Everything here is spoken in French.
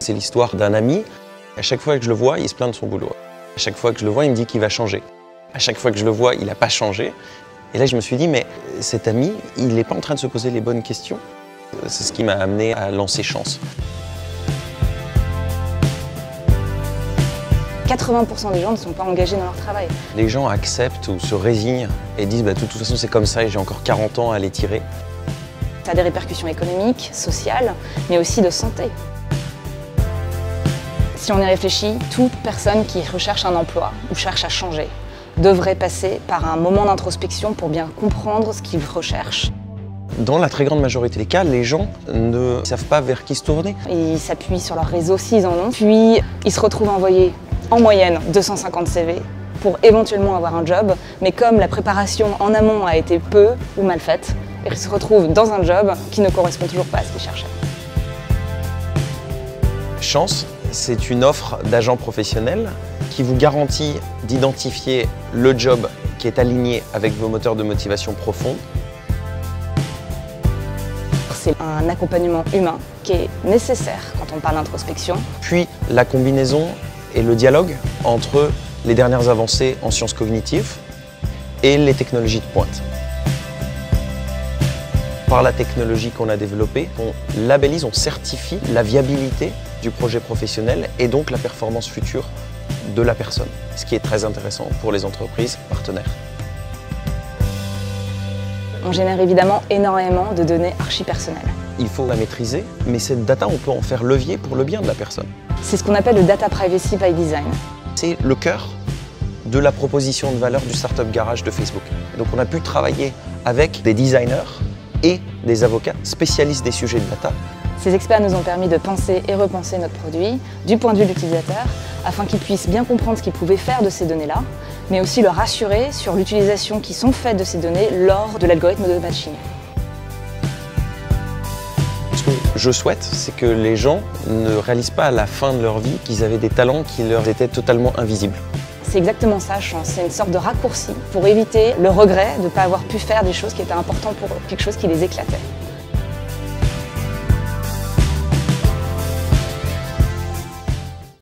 C'est l'histoire d'un ami. À chaque fois que je le vois, il se plaint de son boulot. À chaque fois que je le vois, il me dit qu'il va changer. À chaque fois que je le vois, il n'a pas changé. Et là, je me suis dit, mais cet ami, il n'est pas en train de se poser les bonnes questions. C'est ce qui m'a amené à lancer Chance. 80% des gens ne sont pas engagés dans leur travail. Les gens acceptent ou se résignent et disent, de toute façon, c'est comme ça et j'ai encore 40 ans à les tirer. Ça a des répercussions économiques, sociales, mais aussi de santé. Si on y réfléchit, toute personne qui recherche un emploi ou cherche à changer devrait passer par un moment d'introspection pour bien comprendre ce qu'il recherche. Dans la très grande majorité des cas, les gens ne savent pas vers qui se tourner. Ils s'appuient sur leurs réseaux s'ils en ont, puis ils se retrouvent à envoyer en moyenne 250 CV pour éventuellement avoir un job, mais comme la préparation en amont a été peu ou mal faite, ils se retrouvent dans un job qui ne correspond toujours pas à ce qu'ils cherchaient. Chance, c'est une offre d'agent professionnel qui vous garantit d'identifier le job qui est aligné avec vos moteurs de motivation profonds. C'est un accompagnement humain qui est nécessaire quand on parle d'introspection. Puis la combinaison et le dialogue entre les dernières avancées en sciences cognitives et les technologies de pointe. Par la technologie qu'on a développée, on labellise, on certifie la viabilité du projet professionnel et donc la performance future de la personne, ce qui est très intéressant pour les entreprises partenaires. On génère évidemment énormément de données archi-personnelles. Il faut la maîtriser, mais cette data, on peut en faire levier pour le bien de la personne. C'est ce qu'on appelle le Data Privacy by Design. C'est le cœur de la proposition de valeur du Startup Garage de Facebook. Donc on a pu travailler avec des designers et des avocats spécialistes des sujets de data. Ces experts nous ont permis de penser et repenser notre produit du point de vue de l'utilisateur afin qu'ils puissent bien comprendre ce qu'ils pouvaient faire de ces données-là, mais aussi le rassurer sur l'utilisation qui sont faites de ces données lors de l'algorithme de matching. Ce que je souhaite, c'est que les gens ne réalisent pas à la fin de leur vie qu'ils avaient des talents qui leur étaient totalement invisibles. C'est exactement ça, Chance. C'est une sorte de raccourci pour éviter le regret de ne pas avoir pu faire des choses qui étaient importantes pour eux, quelque chose qui les éclatait.